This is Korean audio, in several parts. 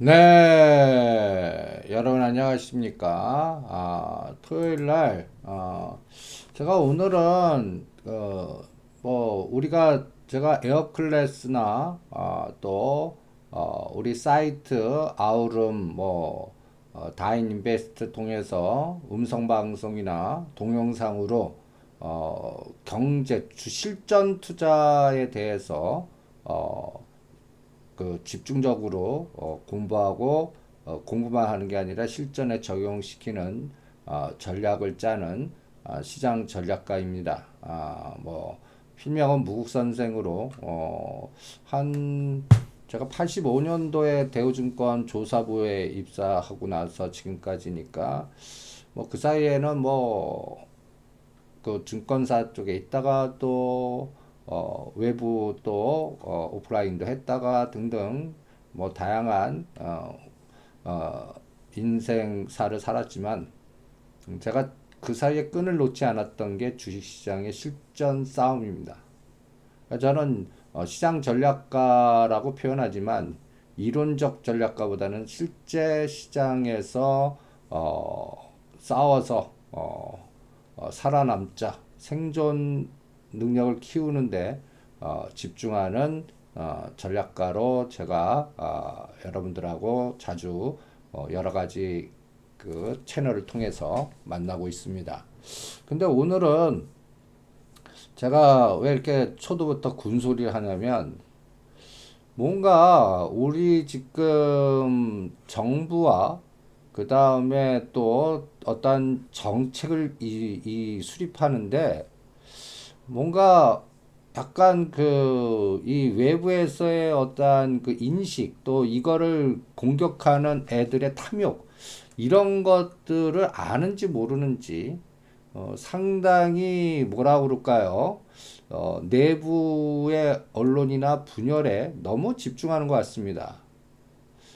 네, 여러분 안녕하십니까? 토요일 날, 제가 오늘은, 제가 에어클래스나, 우리 사이트, 아우름, 다인인베스트 통해서 음성방송이나 동영상으로, 실전 투자에 대해서, 어, 집중적으로 공부하고 공부만 하는 게 아니라 실전에 적용시키는 전략을 짜는 시장 전략가입니다. 필명은 무국 선생으로 한 제가 85년도에 대우증권 조사부에 입사하고 나서 지금까지니까 그 사이에는 그 증권사 쪽에 있다가 또 외부 또 오프라인도 했다가 등등 다양한 인생사를 살았지만 제가 그 사이에 끈을 놓지 않았던 게 주식시장의 실전 싸움입니다. 저는 시장 전략가라고 표현하지만 이론적 전략가보다는 실제 시장에서 싸워서 살아남자 생존 능력을 키우는데 집중하는 전략가로 제가 여러분들하고 자주 여러 가지 그 채널을 통해서 만나고 있습니다. 근데 오늘은 제가 왜 이렇게 초도부터 군소리를 하냐면 뭔가 우리 지금 정부와 그 다음에 또 어떤 정책을 이 수립하는데 뭔가 약간 이 외부에서의 어떠한 그 인식 또 이거를 공격하는 애들의 탐욕 이런 것들을 아는지 모르는지 상당히 뭐라 그럴까요? 내부의 언론이나 분열에 너무 집중하는 것 같습니다.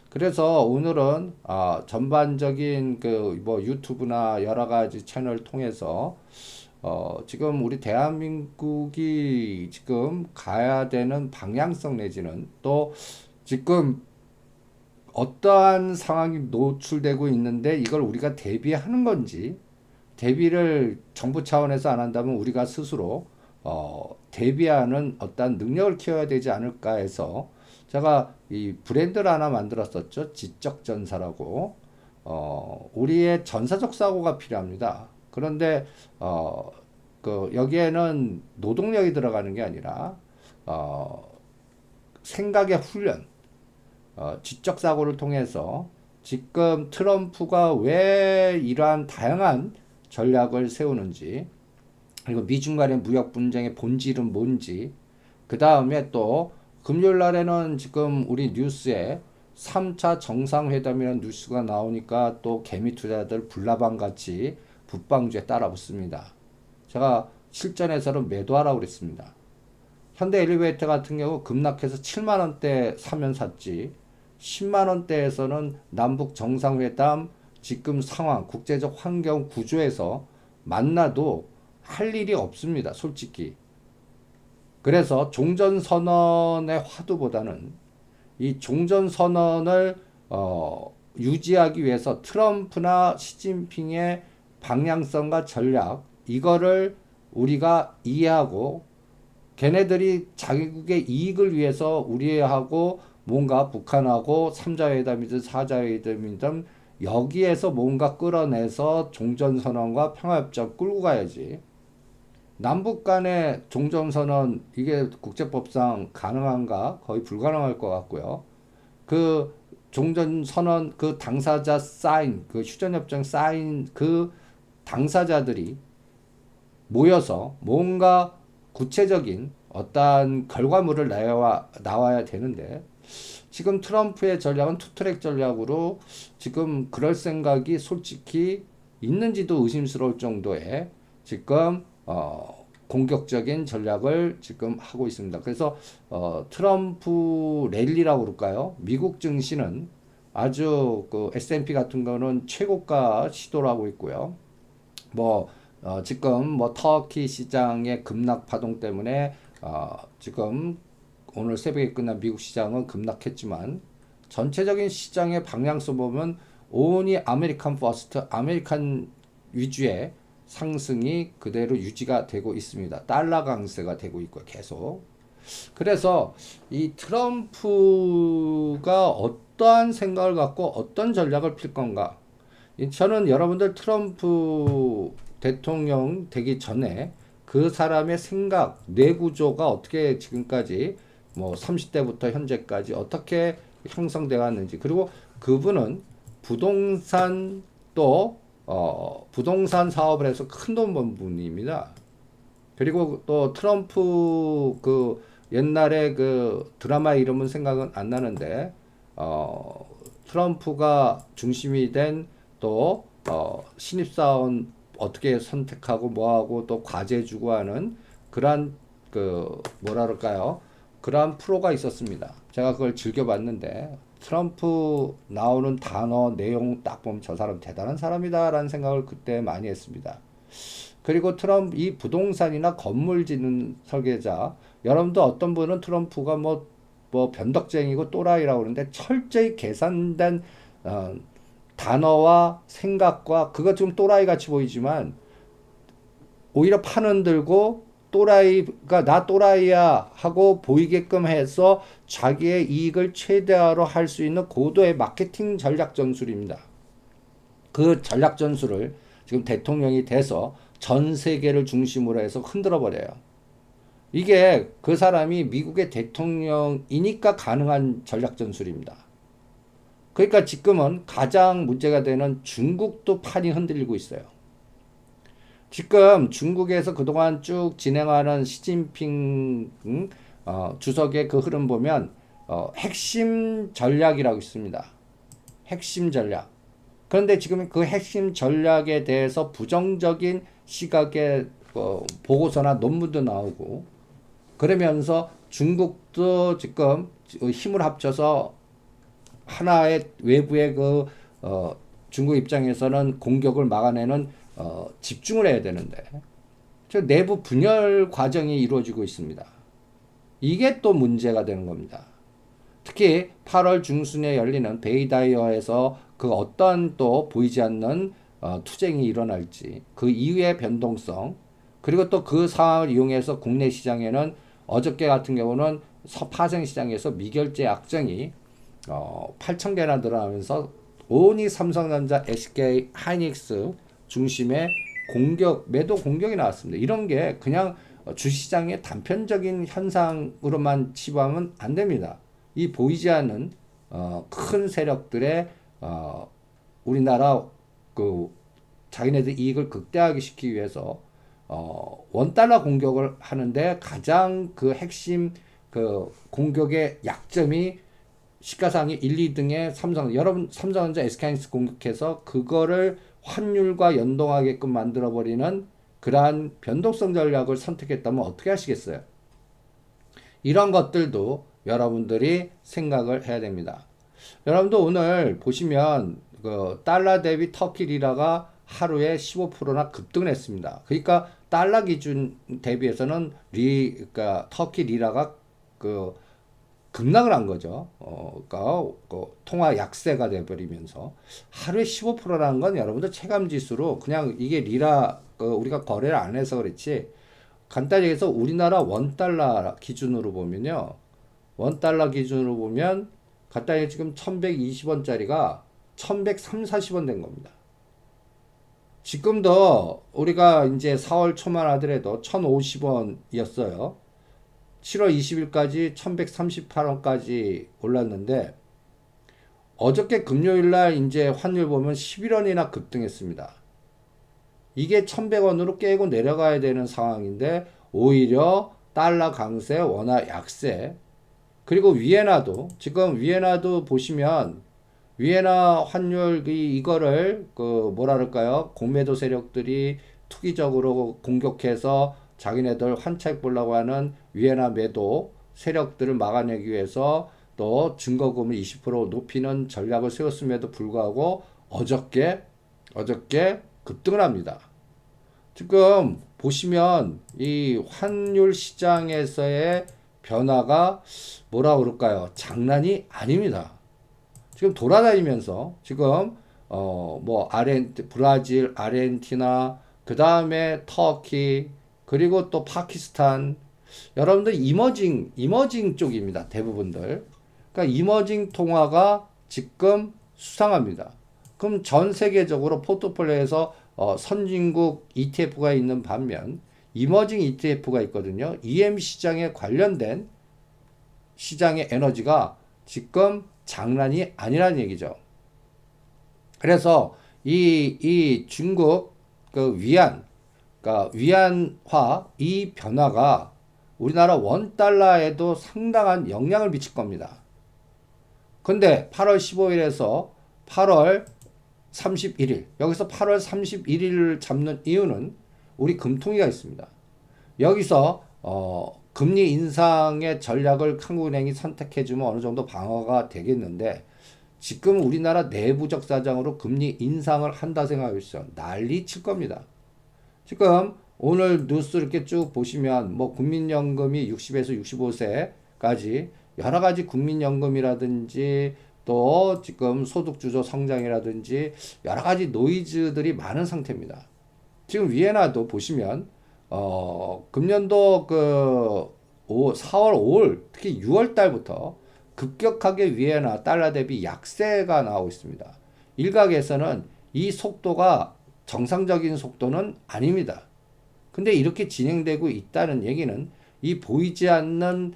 그래서 오늘은 전반적인 유튜브나 여러 가지 채널 통해서 지금 우리 대한민국이 지금 가야 되는 방향성 내지는 또 지금 어떠한 상황이 노출되고 있는데 이걸 우리가 대비하는 건지 대비를 정부 차원에서 안 한다면 우리가 스스로 대비하는 어떤 능력을 키워야 되지 않을까 해서 제가 이 브랜드를 하나 만들었었죠. 지적 전사라고. 우리의 전사적 사고가 필요합니다. 그런데 여기에는 노동력이 들어가는 게 아니라 어, 생각의 훈련, 지적 사고를 통해서 지금 트럼프가 왜 이러한 다양한 전략을 세우는지 그리고 미중 간의 무역 분쟁의 본질은 뭔지 그 다음에 또 금요일 날에는 지금 우리 뉴스에 3차 정상회담이라는 뉴스가 나오니까 또 개미 투자들 불나방 같이 북방주에 따라 붙습니다. 제가 실전에서는 매도하라고 그랬습니다. 현대 엘리베이터 같은 경우 급락해서 7만 원대 사면 샀지. 10만 원대에서는 남북 정상회담 지금 상황, 국제적 환경 구조에서 만나도 할 일이 없습니다. 솔직히. 그래서 종전선언의 화두보다는 이 종전선언을 유지하기 위해서 트럼프나 시진핑의 방향성과 전략 이거를 우리가 이해하고 걔네들이 자국의 이익을 위해서 우리하고 뭔가 북한하고 3자회담이든 4자회담이든 여기에서 뭔가 끌어내서 종전선언과 평화협정 끌고 가야지. 남북 간의 종전선언 이게 국제법상 가능한가? 거의 불가능할 것 같고요. 그 종전선언 그 당사자 사인, 그 휴전협정 사인 그 당사자들이 모여서 뭔가 구체적인 어떠한 결과물을 나와야 되는데 지금 트럼프의 전략은 투트랙 전략으로 지금 그럴 생각이 솔직히 있는지도 의심스러울 정도의 지금 공격적인 전략을 지금 하고 있습니다. 그래서 트럼프 랠리라고 그럴까요? 미국 증시는 아주 그 S&P 같은 거는 최고가 시도를 하고 있고요. 뭐 지금 터키 시장의 급락 파동 때문에 지금 오늘 새벽에 끝난 미국 시장은 급락했지만 전체적인 시장의 방향서 보면 온이 아메리칸 퍼스트, 아메리칸 위주의 상승이 그대로 유지가 되고 있습니다. 달러 강세가 되고 있고 계속. 그래서 이 트럼프가 어떠한 생각을 갖고 어떤 전략을 필 건가? 저는 여러분들 트럼프 대통령 되기 전에 그 사람의 생각, 뇌구조가 어떻게 지금까지 뭐 30대부터 현재까지 어떻게 형성되어 왔는지, 그리고 그분은 부동산 또 부동산 사업을 해서 큰 돈 번 분입니다. 그리고 또 트럼프 그 옛날에 그 드라마 이름은 생각은 안 나는데 트럼프가 중심이 된 또 신입사원 어떻게 선택하고 뭐하고 또 과제 주고 하는 그러한 그 뭐라 그럴까요? 그러한 프로가 있었습니다. 제가 그걸 즐겨봤는데 트럼프 나오는 단어 내용 딱 보면 저 사람 대단한 사람이다라는 생각을 그때 많이 했습니다. 그리고 트럼프 이 부동산이나 건물 짓는 설계자, 여러분도 어떤 분은 트럼프가 뭐 변덕쟁이고 또라이라고 그러는데 철저히 계산된 단어와 생각과, 그거 좀 또라이 같이 보이지만 오히려 판은 들고 또라이가 나 또라이야 하고 보이게끔 해서 자기의 이익을 최대화로 할 수 있는 고도의 마케팅 전략 전술입니다. 그 전략 전술을 지금 대통령이 돼서 전 세계를 중심으로 해서 흔들어 버려요. 이게 그 사람이 미국의 대통령이니까 가능한 전략 전술입니다. 그러니까 지금은 가장 문제가 되는 중국도 판이 흔들리고 있어요. 지금 중국에서 그동안 쭉 진행하는 시진핑 주석의 그 흐름 보면 핵심 전략이라고 있습니다. 핵심 전략. 그런데 지금 그 핵심 전략에 대해서 부정적인 시각의 보고서나 논문도 나오고, 그러면서 중국도 지금 힘을 합쳐서 하나의 외부의 중국 입장에서는 공격을 막아내는 집중을 해야 되는데 저 내부 분열 과정이 이루어지고 있습니다. 이게 또 문제가 되는 겁니다. 특히 8월 중순에 열리는 베이다이어에서 그 어떤 또 보이지 않는 투쟁이 일어날지, 그 이후의 변동성, 그리고 또 그 상황을 이용해서 국내 시장에는 어저께 같은 경우는 파생 시장에서 미결제 약정이 8,000개나 늘어나면서 온이 삼성전자, SK 하이닉스 중심의 매도 공격이 나왔습니다. 이런 게 그냥 주시장의 단편적인 현상으로만 치부하면 안 됩니다. 이 보이지 않는 큰 세력들의 우리나라 그 자기네들 이익을 극대화하게 시키기 위해서 원달러 공격을 하는데 가장 그 핵심 그 공격의 약점이 시가상위 1, 2등의 여러분 삼성전자, SK하이닉스 공격해서 그거를 환율과 연동하게끔 만들어버리는 그러한 변동성 전략을 선택했다면 어떻게 하시겠어요? 이런 것들도 여러분들이 생각을 해야 됩니다. 여러분도 오늘 보시면 그 달러 대비 터키 리라가 하루에 15%나 급등을 했습니다. 그러니까 달러 기준 대비해서는 그러니까 터키 리라가 급락을 한 거죠. 그러니까 통화 약세가 돼버리면서 하루에 15%라는 건 여러분들 체감 지수로 그냥 이게 리라 우리가 거래를 안 해서 그렇지, 간단히 얘기해서 우리나라 원달러 기준으로 보면요. 원달러 기준으로 보면 간단히 지금 1120원짜리가 1130, 40원 된 겁니다. 지금도 우리가 이제 4월 초만 하더라도 1050원이었어요. 7월 20일까지 1138원까지 올랐는데 어저께 금요일날 이제 환율 보면 11원이나 급등했습니다. 이게 1100원으로 깨고 내려가야 되는 상황인데 오히려 달러 강세, 원화 약세, 그리고 위에나도 지금 위에나도 보시면 위에나 환율 이거를 뭐라 그럴까요? 공매도 세력들이 투기적으로 공격해서 자기네들 환차익 보려고 하는 위에나 매도 세력들을 막아내기 위해서 또 증거금을 20% 높이는 전략을 세웠음에도 불구하고 어저께 급등을 합니다. 지금 보시면 이 환율 시장에서의 변화가 뭐라 그럴까요? 장난이 아닙니다. 지금 돌아다니면서 지금 뭐 브라질, 아르헨티나, 그 다음에 터키, 그리고 또 파키스탄, 여러분들 이머징 쪽입니다. 대부분들. 그러니까 이머징 통화가 지금 수상합니다. 그럼 전 세계적으로 포트폴리오에서 선진국 ETF가 있는 반면 이머징 ETF가 있거든요. EM 시장에 관련된 시장의 에너지가 지금 장난이 아니라는 얘기죠. 그래서 이 중국 그 그러니까 위안화 이 변화가 우리나라 원달러에도 상당한 영향을 미칠 겁니다. 근데 8월 15일에서 8월 31일, 여기서 8월 31일을 잡는 이유는 우리 금통위가 있습니다. 여기서 금리 인상의 전략을 한국은행이 선택해주면 어느 정도 방어가 되겠는데, 지금 우리나라 내부적 사정으로 금리 인상을 한다 생각하고 있어요. 난리 칠 겁니다. 지금 오늘 뉴스 이렇게 쭉 보시면 뭐 국민연금이 60에서 65세까지 여러 가지 국민연금이라든지 또 지금 소득주도 성장이라든지 여러 가지 노이즈들이 많은 상태입니다. 지금 위에나도 보시면 금년도 4월, 5월, 특히 6월 달부터 급격하게 위에나 달러 대비 약세가 나오고 있습니다. 일각에서는 이 속도가 정상적인 속도는 아닙니다. 근데 이렇게 진행되고 있다는 얘기는 이 보이지 않는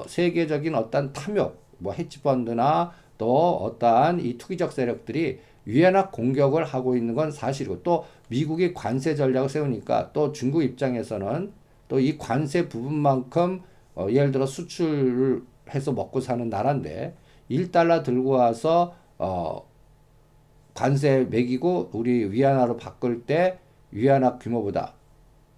세계적인 어떤 탐욕, 뭐 헤지펀드나 또 어떠한 이 투기적 세력들이 위안화 공격을 하고 있는 건 사실이고, 또 미국이 관세 전략을 세우니까 또 중국 입장에서는 또 이 관세 부분만큼 예를 들어 수출을 해서 먹고 사는 나라인데 1달러 들고 와서 관세 매기고 우리 위안화로 바꿀 때 위안화 규모보다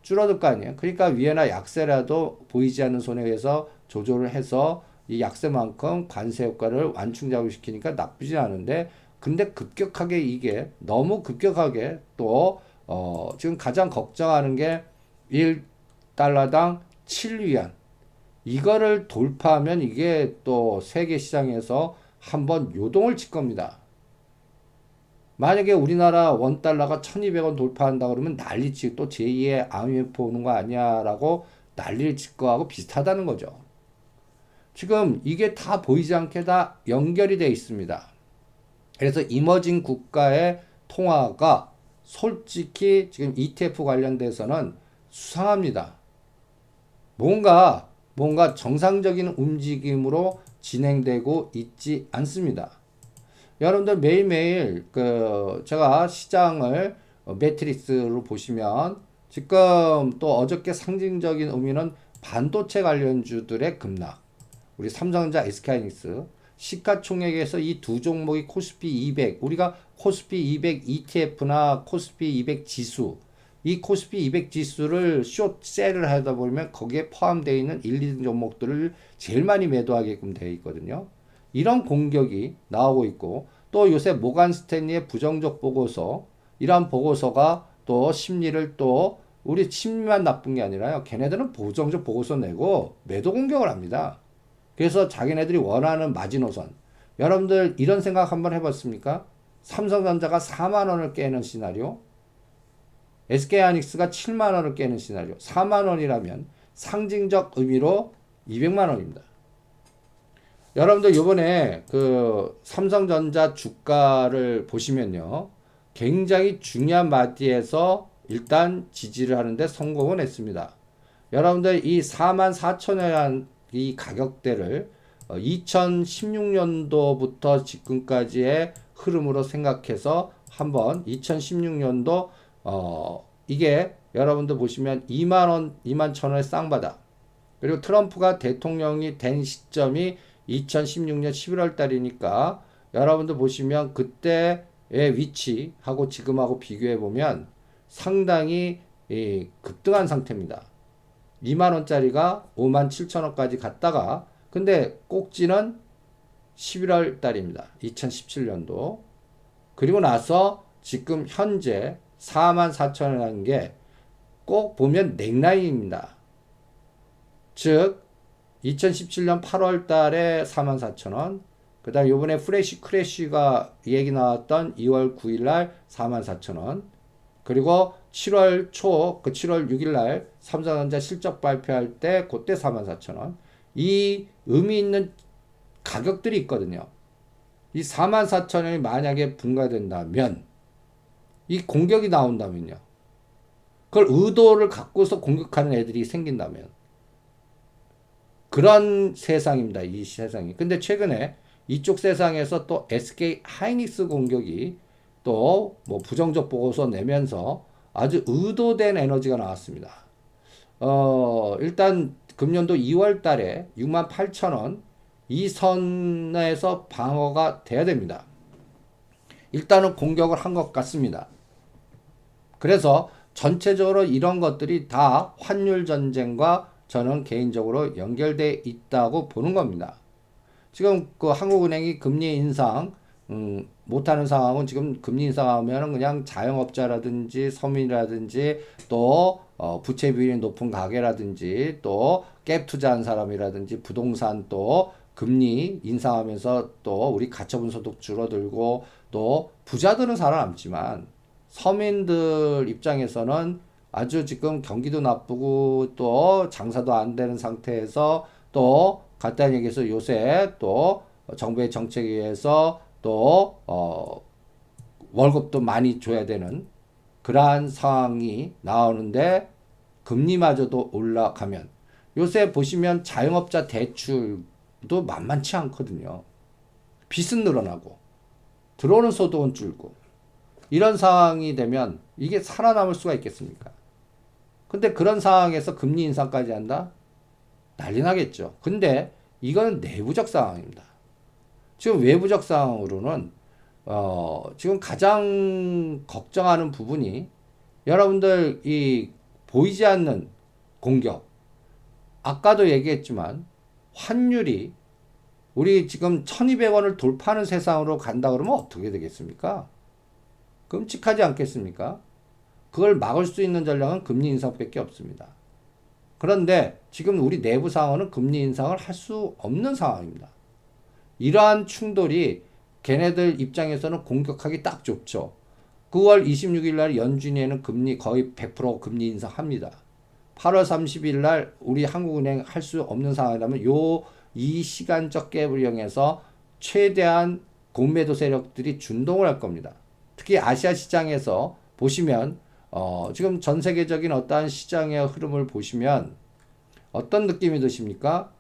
줄어들 거 아니에요. 그러니까 위안화 약세라도 보이지 않는 손에 의해서 조절을 해서 이 약세만큼 관세 효과를 완충작용시키니까 나쁘지 않은데, 근데 급격하게 이게 너무 급격하게 또 지금 가장 걱정하는 게 1달러당 7위안 이거를 돌파하면 이게 또 세계 시장에서 한번 요동을 칠 겁니다. 만약에 우리나라 원달러가 1200원 돌파한다 그러면 난리치고 또 제2의 IMF 오는 거 아니야라고 난리를 칠 거하고 비슷하다는 거죠. 지금 이게 다 보이지 않게 다 연결이 되어 있습니다. 그래서 이머징 국가의 통화가 솔직히 지금 ETF 관련돼서는 수상합니다. 뭔가 정상적인 움직임으로 진행되고 있지 않습니다. 여러분들 매일매일 제가 시장을 매트릭스로 보시면 지금 또 어저께 상징적인 의미는 반도체 관련주들의 급락, 우리 삼성전자, SK하이닉스 시가총액에서 이 두 종목이 코스피 200, 우리가 코스피 200 ETF나 코스피 200 지수, 이 코스피 200 지수를 숏셀을 하다 보면 거기에 포함되어 있는 1, 2등 종목들을 제일 많이 매도하게끔 되어 있거든요. 이런 공격이 나오고 있고, 또 요새 모간 스탠리의 부정적 보고서, 이러한 보고서가 또 심리를 또 우리 심리만 나쁜 게 아니라요, 걔네들은 부정적 보고서 내고 매도 공격을 합니다. 그래서 자기네들이 원하는 마지노선, 여러분들 이런 생각 한번 해봤습니까? 삼성전자가 4만 원을 깨는 시나리오, SK하이닉스가 7만 원을 깨는 시나리오, 4만 원이라면 상징적 의미로 200만 원입니다. 여러분들 요번에 삼성전자 주가를 보시면요, 굉장히 중요한 마디에서 일단 지지를 하는데 성공을 했습니다. 여러분들 이 44,000원이라는 이 가격대를 2016년도부터 지금까지의 흐름으로 생각해서 한번 2016년도 이게 여러분들 보시면 2만원, 21,000원의 쌍바닥, 그리고 트럼프가 대통령이 된 시점이 2016년 11월 달이니까 여러분들 보시면 그때의 위치하고 지금하고 비교해 보면 상당히 급등한 상태입니다. 2만원짜리가 57,000원까지 갔다가, 근데 꼭지는 11월 달입니다. 2017년도. 그리고 나서 지금 현재 44,000원이라는 게 꼭 보면 넥라인입니다. 즉 2017년 8월 달에 44,000원, 그 다음 요번에 프레시 크래쉬가 얘기 나왔던 2월 9일 날 44,000원. 그리고 7월 초, 그 7월 6일 날 삼성전자 실적 발표할 때 그때 44,000원. 이 의미 있는 가격들이 있거든요. 이 44,000원이 만약에 분가된다면 이 공격이 나온다면요. 그걸 의도를 갖고서 공격하는 애들이 생긴다면 그런 세상입니다. 이 세상이. 근데 최근에 이쪽 세상에서 또 SK 하이닉스 공격이 또 뭐 부정적 보고서 내면서 아주 의도된 에너지가 나왔습니다. 일단 금년도 2월 달에 68,000원 이 선에서 방어가 돼야 됩니다. 일단은 공격을 한 것 같습니다. 그래서 전체적으로 이런 것들이 다 환율 전쟁과 저는 개인적으로 연결돼 있다고 보는 겁니다. 지금 그 한국은행이 금리 인상 못하는 상황은 지금 금리 인상하면 그냥 자영업자라든지 서민이라든지 또 부채 비율이 높은 가게라든지 또 갭 투자한 사람이라든지 부동산 또 금리 인상하면서 또 우리 가처분 소득 줄어들고 또 부자들은 살아남지만 서민들 입장에서는 아주 지금 경기도 나쁘고 또 장사도 안 되는 상태에서 또 간단히 얘기해서 요새 또 정부의 정책에 의해서 또 월급도 많이 줘야 되는 그러한 상황이 나오는데 금리마저도 올라가면 요새 보시면 자영업자 대출도 만만치 않거든요. 빚은 늘어나고 들어오는 소득은 줄고 이런 상황이 되면 이게 살아남을 수가 있겠습니까? 근데 그런 상황에서 금리 인상까지 한다? 난리 나겠죠. 근데 이거는 내부적 상황입니다. 지금 외부적 상황으로는 지금 가장 걱정하는 부분이 여러분들 이 보이지 않는 공격. 아까도 얘기했지만 환율이 우리 지금 1200원을 돌파하는 세상으로 간다 그러면 어떻게 되겠습니까? 끔찍하지 않겠습니까? 그걸 막을 수 있는 전략은 금리 인상밖에 없습니다. 그런데 지금 우리 내부 상황은 금리 인상을 할 수 없는 상황입니다. 이러한 충돌이 걔네들 입장에서는 공격하기 딱 좋죠. 9월 26일 날 연준위에는 금리 거의 100% 금리 인상합니다. 8월 30일 날 우리 한국은행 할 수 없는 상황이라면 이 시간적 갭을 이용해서 최대한 공매도 세력들이 준동을 할 겁니다. 특히 아시아 시장에서 보시면 지금 전 세계적인 어떠한 시장의 흐름을 보시면 어떤 느낌이 드십니까?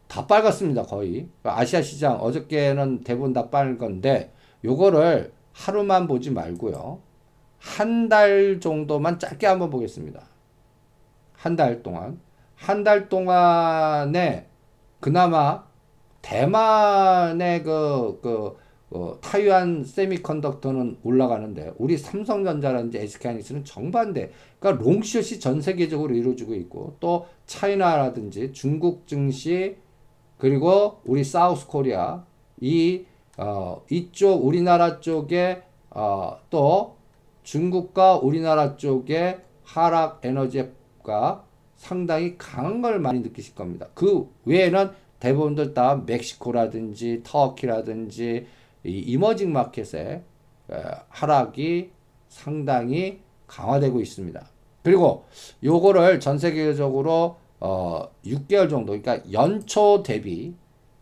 다 빨갛습니다. 거의. 아시아 시장 어저께는 대부분 다 빨간데 요거를 하루만 보지 말고요. 한 달 정도만 짧게 한번 보겠습니다. 한 달 동안. 한 달 동안에 그나마 대만의 타이완 세미컨덕터는 올라가는데 우리 삼성전자라든지 SK하이닉스는 정반대. 그러니까 롱숏이 전 세계적으로 이루어지고 있고 또 차이나라든지 중국 증시 그리고 우리 사우스 코리아 이쪽 우리나라 쪽에 또 중국과 우리나라 쪽에 하락 에너지가 상당히 강한 걸 많이 느끼실 겁니다. 그 외에는 대부분들 다 멕시코라든지 터키라든지 이 이머징 마켓의 하락이 상당히 강화되고 있습니다. 그리고 요거를 전 세계적으로 6개월 정도, 그러니까 연초 대비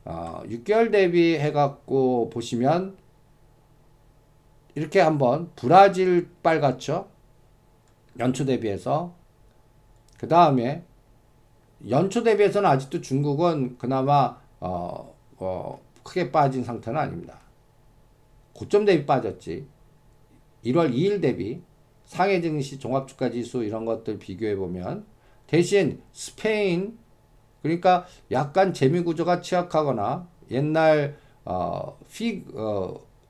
6개월 대비 해갖고 보시면 이렇게 한번 브라질 빨갛죠? 연초 대비해서 그 다음에 연초 대비해서는 아직도 중국은 그나마 크게 빠진 상태는 아닙니다. 고점 대비 빠졌지. 1월 2일 대비 상해 증시 종합주가 지수 이런 것들 비교해 보면 대신 스페인 그러니까 약간 재미 구조가 취약하거나 옛날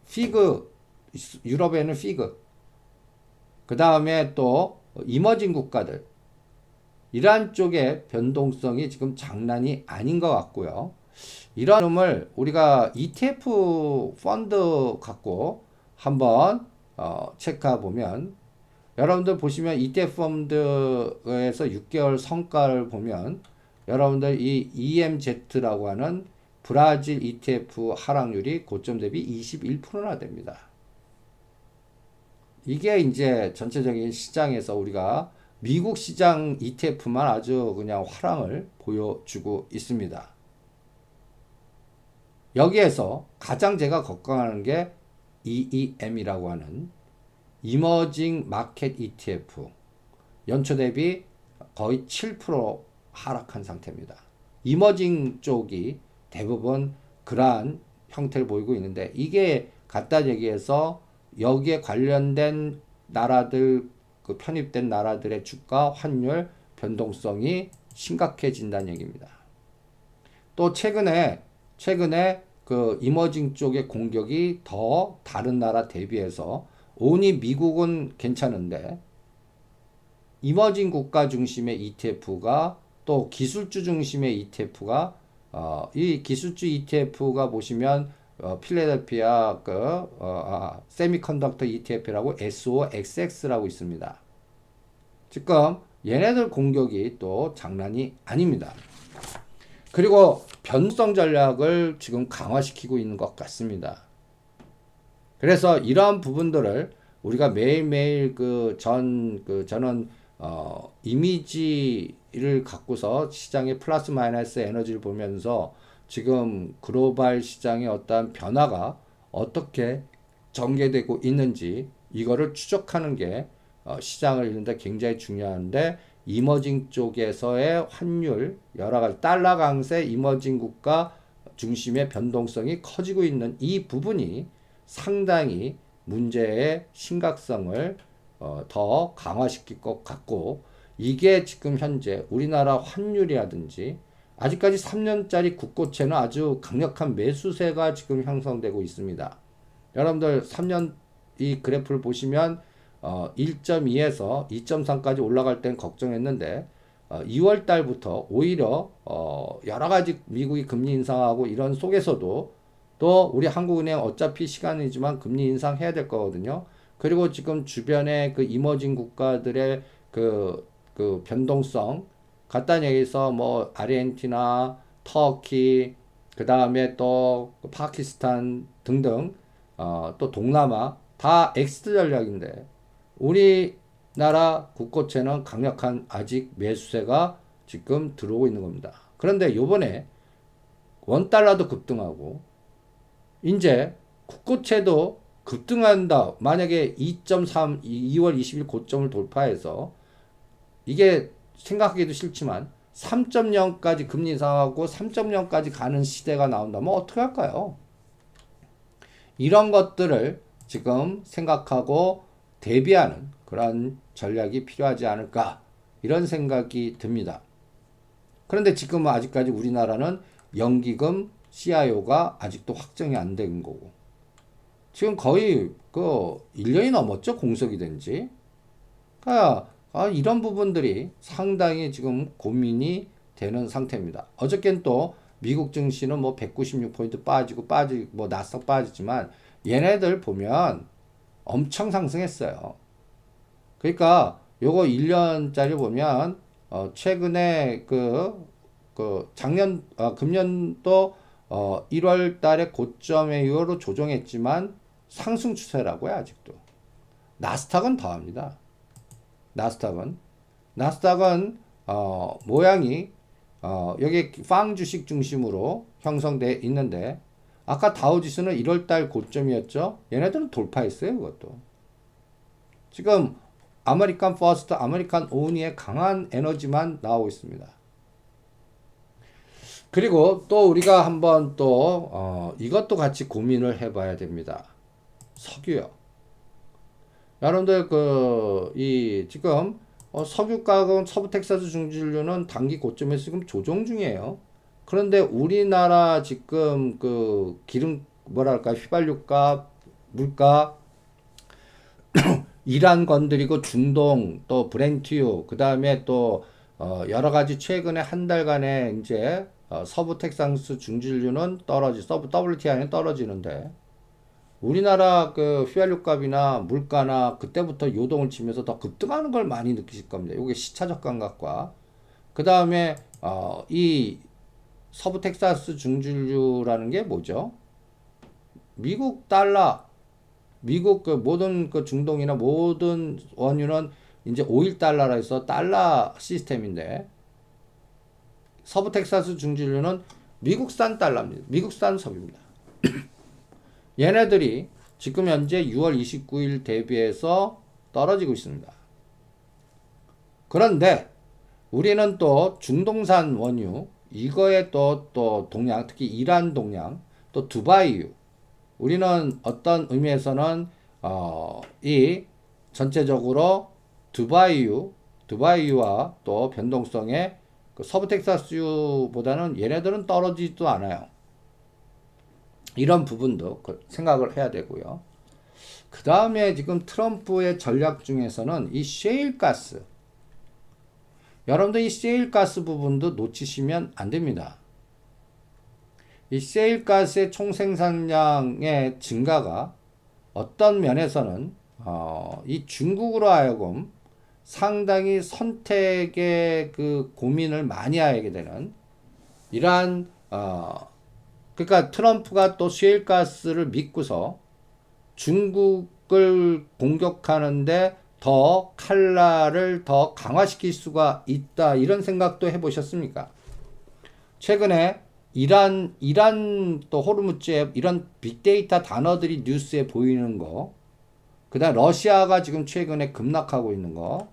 피그 유럽에는 피그 그 다음에 또 이머징 국가들 이러한 쪽의 변동성이 지금 장난이 아닌 것 같고요. 이런 흐름을 우리가 ETF 펀드 갖고 한번 체크해 보면 여러분들 보시면 ETF 펀드에서 6개월 성과를 보면 여러분들 이 EMZ라고 하는 브라질 ETF 하락률이 고점 대비 21%나 됩니다. 이게 이제 전체적인 시장에서 우리가 미국 시장 ETF만 아주 그냥 화랑을 보여주고 있습니다. 여기에서 가장 제가 걱정하는 게 EEM이라고 하는 이머징 마켓 ETF. 연초 대비 거의 7% 하락한 상태입니다. 이머징 쪽이 대부분 그러한 형태를 보이고 있는데, 이게 갖다 얘기해서 여기에 관련된 나라들, 그 편입된 나라들의 주가 환율 변동성이 심각해진다는 얘기입니다. 또 최근에 그 이머징 쪽의 공격이 더 다른 나라 대비해서, 오니 미국은 괜찮은데 이머징 국가 중심의 ETF가 또 기술주 중심의 ETF가 이 기술주 ETF가 보시면 필라델피아 세미컨덕터 ETF라고 SOXX라고 있습니다. 지금 얘네들 공격이 또 장난이 아닙니다. 그리고 변동 전략을 지금 강화시키고 있는 것 같습니다. 그래서 이러한 부분들을 우리가 매일매일 저는 이미지를 갖고서 시장의 플러스 마이너스 에너지를 보면서 지금 글로벌 시장의 어떠한 변화가 어떻게 전개되고 있는지 이거를 추적하는 게 시장을 읽는데 굉장히 중요한데, 이머징 쪽에서의 환율, 여러 가지 달러 강세, 이머징 국가 중심의 변동성이 커지고 있는 이 부분이 상당히 문제의 심각성을 더 강화시킬 것 같고, 이게 지금 현재 우리나라 환율이라든지 아직까지 3년짜리 국고채는 아주 강력한 매수세가 지금 형성되고 있습니다. 여러분들 3년 이 그래프를 보시면 1.2에서 2.3까지 올라갈 땐 걱정했는데 2월 달부터 오히려 여러 가지 미국이 금리 인상하고 이런 속에서도 또 우리 한국은행 어차피 시간이지만 금리 인상해야 될 거거든요. 그리고 지금 주변에 그 이머징 국가들의 그 변동성, 간단히 얘기해서 뭐 아르헨티나, 터키, 그 다음에 또 파키스탄 등등 또 동남아 다 엑시트 전략인데, 우리나라 국고채는 강력한 아직 매수세가 지금 들어오고 있는 겁니다. 그런데 요번에 원달러도 급등하고 이제 국고채도 급등한다. 만약에 2.3 2월 20일 고점을 돌파해서, 이게 생각하기도 싫지만 3.0까지 금리 인상하고 3.0까지 가는 시대가 나온다면 어떻게 할까요? 이런 것들을 지금 생각하고 대비하는 그런 전략이 필요하지 않을까, 이런 생각이 듭니다. 그런데 지금 아직까지 우리나라는 연기금 CIO가 아직도 확정이 안 된 거고, 지금 거의 1년이 넘었죠, 공석이 된 지. 그러니까 이런 부분들이 상당히 지금 고민이 되는 상태입니다. 어저께는 또 미국 증시는 뭐 196포인트 빠지고 뭐 나스닥 빠지지만 얘네들 보면 엄청 상승했어요. 그러니까 요거 1년짜리 보면 최근에 금년도 1월 달에 고점의 이후로 조정했지만 상승 추세라고요, 아직도. 나스닥은 더합니다. 나스닥은 모양이 여기 팡 주식 중심으로 형성돼 있는데, 아까 다우지수는 1월달 고점이었죠. 얘네들은 돌파했어요, 그것도. 지금 아메리칸 퍼스트, 아메리칸 오니의 강한 에너지만 나오고 있습니다. 그리고 또 우리가 한번 또 이것도 같이 고민을 해봐야 됩니다. 석유요. 여러분들 지금 석유 가격, 서부 텍사스 중진류는 단기 고점에서 지금 조정 중이에요. 그런데 우리나라 지금 기름 휘발유값, 물가, 이란 건드리고 중동, 또 브렌트유, 그 다음에 또 여러 가지 최근에 한 달간에 이제 서부 텍사스 중진류는 서부 WTI는 떨어지는데, 우리나라 휘발유 값이나 물가나 그때부터 요동을 치면서 더 급등하는 걸 많이 느끼실 겁니다. 이게 시차적 감각과 그 다음에 이 서부 텍사스 중진류라는 게 뭐죠? 미국 달러, 미국 그 모든 그 중동이나 모든 원유는 이제 5일 달러라 해서 달러 시스템인데 서부 텍사스 중진류는 미국산 달러입니다. 미국산 석유입니다. 얘네들이 지금 현재 6월 29일 대비해서 떨어지고 있습니다. 그런데 우리는 또 중동산 원유, 이거에 또 동양, 특히 이란 동양, 또 두바이유. 우리는 어떤 의미에서는, 이 전체적으로 두바이유와 또 변동성의 그 서부 텍사스유보다는 얘네들은 떨어지지도 않아요. 이런 부분도 생각을 해야 되고요. 그 다음에 지금 트럼프의 전략 중에서는 이 셰일가스. 여러분들 이 셰일가스 부분도 놓치시면 안 됩니다. 이 셰일가스의 총생산량의 증가가 어떤 면에서는 이 중국으로 하여금 상당히 선택의 그 고민을 많이 하게 되는 이러한 그러니까 트럼프가 또 셰일가스를 믿고서 중국을 공격하는데 더 칼날을 더 강화시킬 수가 있다 이런 생각도 해보셨습니까? 최근에 이란 또 호르무즈에 이런 빅데이터 단어들이 뉴스에 보이는 거, 그다음 러시아가 지금 최근에 급락하고 있는 거,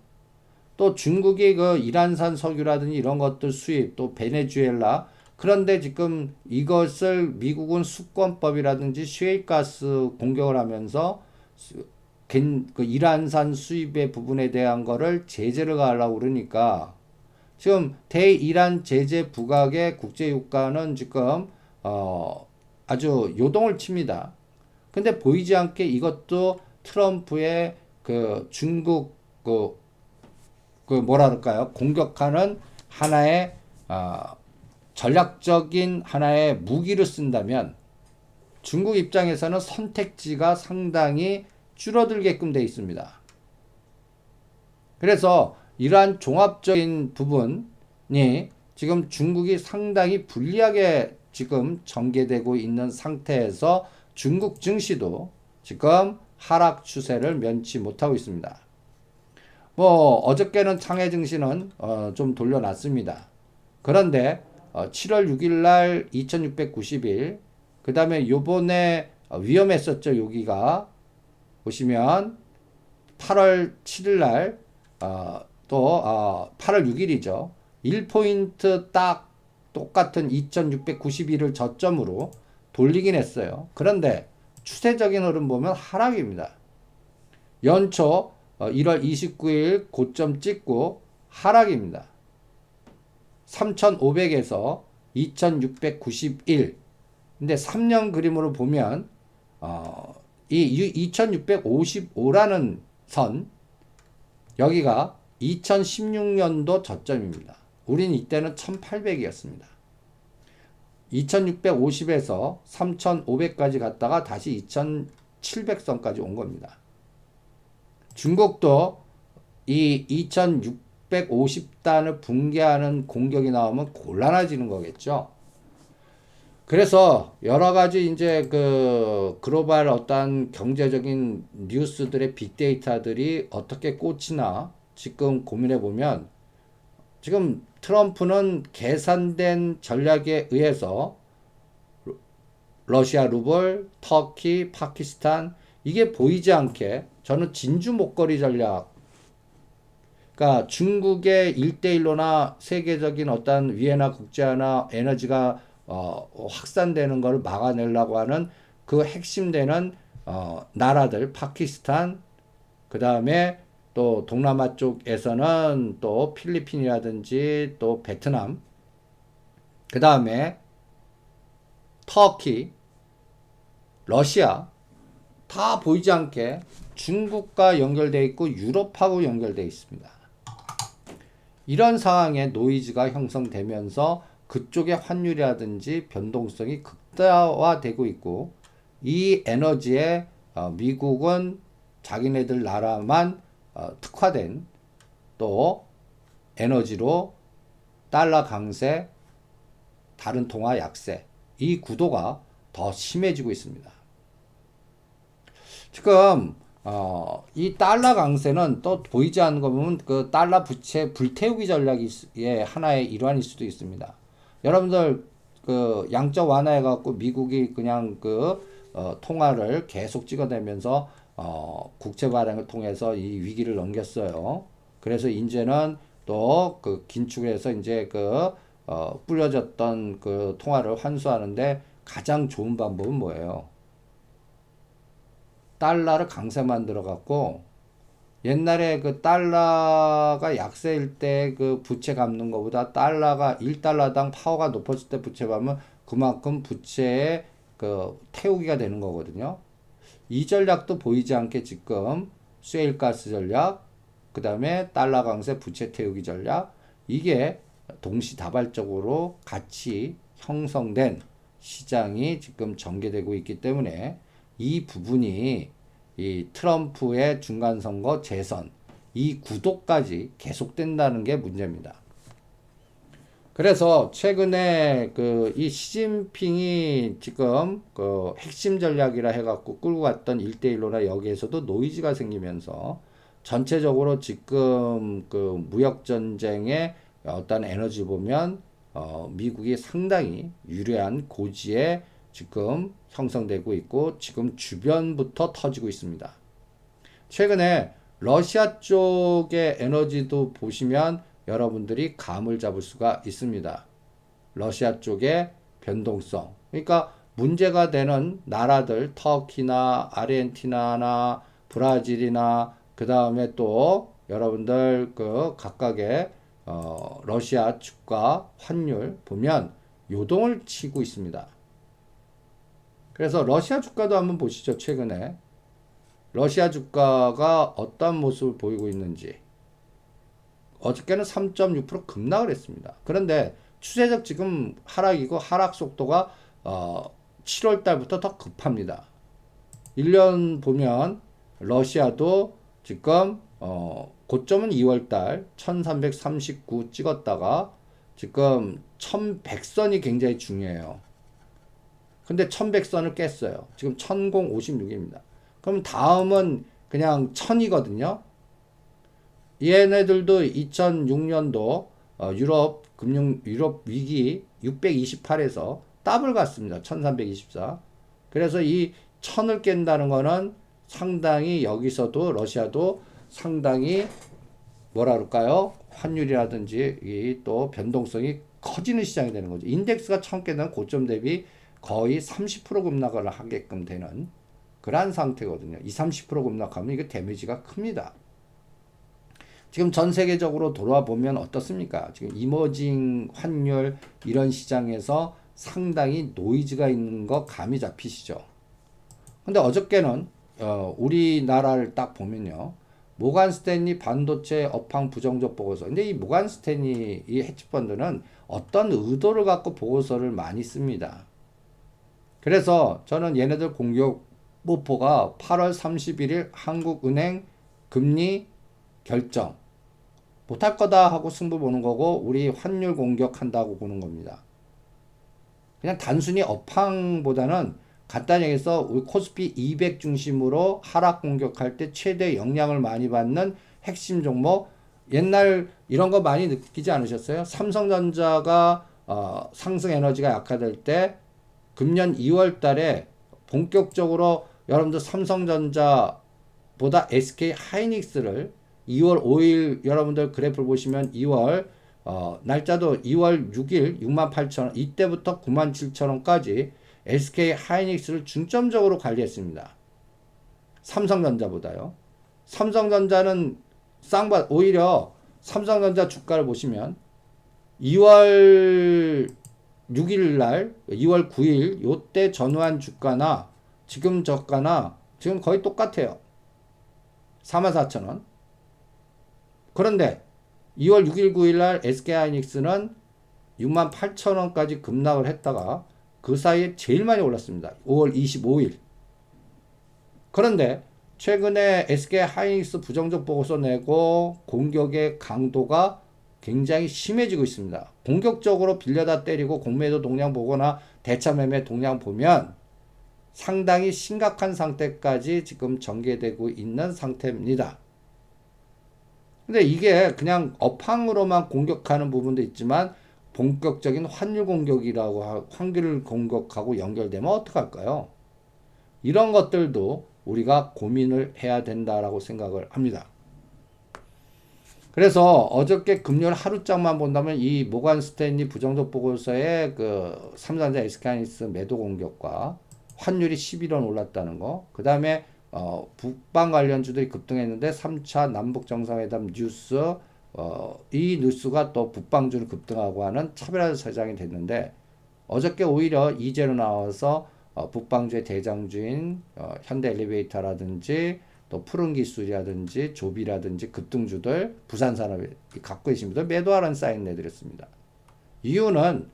또 중국이 그 이란산 석유라든지 이런 것들 수입, 또 베네수엘라, 그런데 지금 이것을 미국은 수권법이라든지 셰일가스 공격을 하면서 그 이란산 수입의 부분에 대한 거를 제재를 가하려고 그러니까 지금 대이란 제재 부각의 국제유가는 지금 아주 요동을 칩니다. 근데 보이지 않게 이것도 트럼프의 그 중국 그 뭐라 그럴까요? 공격하는 하나의 전략적인 하나의 무기를 쓴다면 중국 입장에서는 선택지가 상당히 줄어들게끔 돼 있습니다. 그래서 이러한 종합적인 부분이 지금 중국이 상당히 불리하게 지금 전개되고 있는 상태에서 중국 증시도 지금 하락 추세를 면치 못하고 있습니다. 뭐 어저께는 상해 증시는 좀 돌려놨습니다. 그런데 7월 6일 날 2691, 그 다음에 요번에 위험했었죠. 여기가 보시면 8월 7일 날 또 8월 6일이죠. 1포인트 딱 똑같은 2691을 저점으로 돌리긴 했어요. 그런데 추세적인 흐름 보면 하락입니다. 연초 1월 29일 고점 찍고 하락입니다. 3500에서 2691. 근데 3년 그림으로 보면 이 2655라는 선, 여기가 2016년도 저점입니다. 우린 이때는 1800이었습니다. 2650에서 3500까지 갔다가 다시 2700선까지 온 겁니다. 중국도 이 2650단을 붕괴하는 공격이 나오면 곤란해지는 거겠죠. 그래서 여러 가지 이제 그 글로벌 어떤 경제적인 뉴스들의 빅데이터들이 어떻게 꽂히나 지금 고민해 보면 지금 트럼프는 계산된 전략에 의해서 러시아 루블, 터키, 파키스탄 이게 보이지 않게 저는 진주 목걸이 전략, 그러니까 중국의 1대1로나 세계적인 어떤 위해나 국제화나 에너지가 확산되는 걸 막아내려고 하는 그 핵심되는 나라들, 파키스탄, 그 다음에 또 동남아 쪽에서는 또 필리핀이라든지 또 베트남, 그 다음에 터키, 러시아, 다 보이지 않게 중국과 연결되어 있고 유럽하고 연결되어 있습니다. 이런 상황에 노이즈가 형성되면서 그쪽의 환율이라든지 변동성이 극대화되고 있고, 이 에너지에 미국은 자기네들 나라만 특화된 또 에너지로 달러 강세, 다른 통화 약세, 이 구도가 더 심해지고 있습니다. 지금 이 달러 강세는 또 보이지 않는 거 보면 그 달러 부채 불태우기 전략이 하나의 일환일 수도 있습니다. 여러분들 그 양적 완화해 갖고 미국이 그냥 통화를 계속 찍어내면서 국채 발행을 통해서 이 위기를 넘겼어요. 그래서 이제는 또 그 긴축해서 이제 뿌려졌던 그 통화를 환수하는데 가장 좋은 방법은 뭐예요? 달러를 강세 만들어 갖고 옛날에 그 달러가 약세일 때 그 부채 갚는 것보다 달러가 1달러당 파워가 높았을 때 부채 갚으면 그만큼 부채의 그 태우기가 되는 거거든요. 이 전략도 보이지 않게 지금 셰일가스 전략, 그 다음에 달러 강세 부채 태우기 전략, 이게 동시다발적으로 같이 형성된 시장이 지금 전개되고 있기 때문에 이 부분이 이 트럼프의 중간선거 재선, 이 구도까지 계속된다는 게 문제입니다. 그래서 최근에 이 시진핑이 지금 핵심 전략이라 해갖고 끌고 갔던 1대1로나 여기에서도 노이즈가 생기면서 전체적으로 지금 무역전쟁의 어떤 에너지 보면 미국이 상당히 유리한 고지에 지금 형성되고 있고 지금 주변부터 터지고 있습니다. 최근에 러시아 쪽의 에너지도 보시면 여러분들이 감을 잡을 수가 있습니다. 러시아 쪽의 변동성. 그러니까 문제가 되는 나라들, 터키나 아르헨티나나 브라질이나 그 다음에 또 여러분들 각각의 러시아 주가 환율 보면 요동을 치고 있습니다. 그래서 러시아 주가도 한번 보시죠. 최근에 러시아 주가가 어떤 모습을 보이고 있는지. 어저께는 3.6% 급락을 했습니다. 그런데 추세적 지금 하락이고 하락 속도가 7월 달부터 더 급합니다. 1년 보면 러시아도 지금 고점은 2월 달 1339 찍었다가 지금 1100선이 굉장히 중요해요. 근데 1100선을 깼어요. 지금 1056입니다. 그럼 다음은 그냥 1000이거든요. 얘네들도 2006년도 유럽 위기 628에서 더블 갔습니다. 1324. 그래서 이 1000을 깬다는 거는 상당히 여기서도 러시아도 상당히 뭐라 그럴까요? 환율이라든지 이 또 변동성이 커지는 시장이 되는 거죠. 인덱스가 1000 깨는 고점 대비 거의 30% 급락을 하게끔 되는 그러한 상태거든요. 30% 급락하면 이게 데미지가 큽니다. 지금 전 세계적으로 돌아와 보면 어떻습니까? 지금 이머징 환율 이런 시장에서 상당히 노이즈가 있는 거 감이 잡히시죠? 근데 어저께는 우리나라를 딱 보면요. 모간 스탠리 반도체 업황 부정적 보고서. 근데 이 모간 스탠리 이 헤지펀드는 어떤 의도를 갖고 보고서를 많이 씁니다. 그래서 저는 얘네들 공격 목표가 8월 31일 한국은행 금리 결정 못할 거다 하고 승부 보는 거고 우리 환율 공격한다고 보는 겁니다. 그냥 단순히 업황보다는 간단히 얘기해서 우리 코스피 200 중심으로 하락 공격할 때 최대 영향을 많이 받는 핵심 종목 옛날 이런 거 많이 느끼지 않으셨어요? 삼성전자가 상승 에너지가 약화될 때 금년 2월 달에 본격적으로 여러분들 삼성전자보다 SK 하이닉스를 2월 5일 여러분들 그래프를 보시면 2월 날짜도 2월 6일 68,000원 이때부터 97,000원까지 SK 하이닉스를 중점적으로 관리했습니다. 삼성전자보다요. 삼성전자는 오히려 삼성전자 주가를 보시면 2월 6일 날 2월 9일 요때 전후한 주가나 지금 저가나 지금 거의 똑같아요. 44,000원. 그런데 2월 6일 9일 날 SK하이닉스는 68,000원까지 급락을 했다가 그 사이에 제일 많이 올랐습니다. 5월 25일. 그런데 최근에 SK하이닉스 부정적 보고서 내고 공격의 강도가 굉장히 심해지고 있습니다. 공격적으로 빌려다 때리고 공매도 동향 보거나 대차매매 동향 보면 상당히 심각한 상태까지 지금 전개되고 있는 상태입니다. 근데 이게 그냥 업황으로만 공격하는 부분도 있지만 본격적인 환율 공격이라고 환율 공격하고 연결되면 어떡할까요? 이런 것들도 우리가 고민을 해야 된다라고 생각을 합니다. 그래서 어저께 금요일 하루장만 본다면 이 모간 스탠리 부정적 보고서의 그 삼성전자 SK하이닉스 매도 공격과 환율이 11원 올랐다는 거, 그 다음에 북방 관련주들이 급등했는데 3차 남북 정상회담 뉴스, 이 뉴스가 또 북방주를 급등하고 하는 차별화 사장이 됐는데 어저께 오히려 이재로 나와서 북방주의 대장주인 현대 엘리베이터라든지 또 푸른기술이라든지 조비라든지 급등주들 부산산업이 갖고 계신 분들 매도하라는 사인 내드렸습니다. 이유는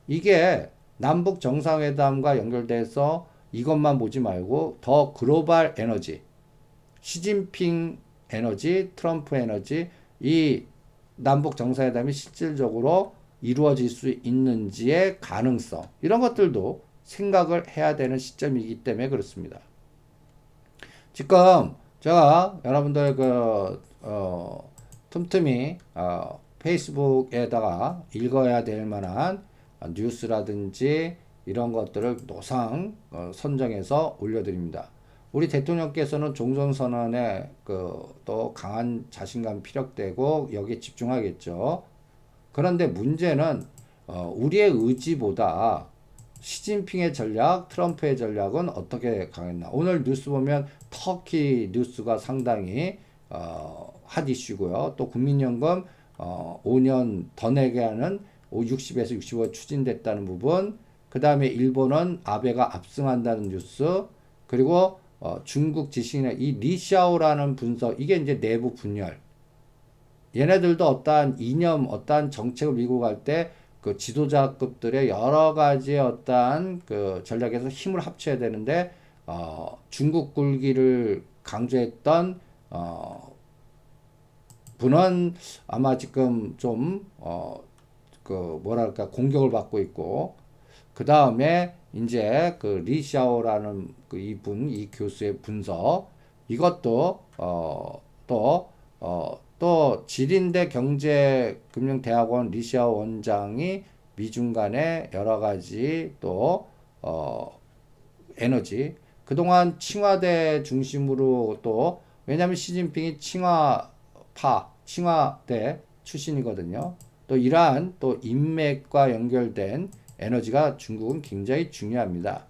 이게 남북 정상회담과 연결돼서 이것만 보지 말고 더 글로벌 에너지, 시진핑 에너지, 트럼프 에너지, 이 남북 정상회담이 실질적으로 이루어질 수 있는지의 가능성, 이런 것들도 생각을 해야 되는 시점이기 때문에 그렇습니다. 지금 제가 여러분들 틈틈이 페이스북에다가 읽어야 될 만한 뉴스라든지 이런 것들을 노상 선정해서 올려드립니다. 우리 대통령께서는 종전선언에 또 강한 자신감 피력되고 여기에 집중하겠죠. 그런데 문제는 우리의 의지보다 시진핑의 전략, 트럼프의 전략은 어떻게 강했나. 오늘 뉴스 보면 터키 뉴스가 상당히 핫 이슈고요. 또 국민연금 5년 더 내게 하는 60에서 65가 추진됐다는 부분, 그 다음에 일본은 아베가 압승한다는 뉴스, 그리고 중국 지식인의 이 리샤오라는 분석, 이게 이제 내부 분열. 얘네들도 어떠한 이념, 어떠한 정책을 밀고 갈 때 그 지도자급들의 여러 가지의 어떠한 그 전략에서 힘을 합쳐야 되는데, 중국 굴기를 강조했던, 분은 아마 지금 좀, 뭐랄까, 공격을 받고 있고, 그 다음에 이제 그 리샤오라는 그 이분, 이 교수의 분석, 이것도, 또 지린대 경제금융대학원 리샤오 원장이 미중 간의 여러 가지 또, 에너지, 그동안 칭화대 중심으로 또, 왜냐하면 시진핑이 칭화대 출신이거든요. 또 이러한 또 인맥과 연결된 에너지가 중국은 굉장히 중요합니다.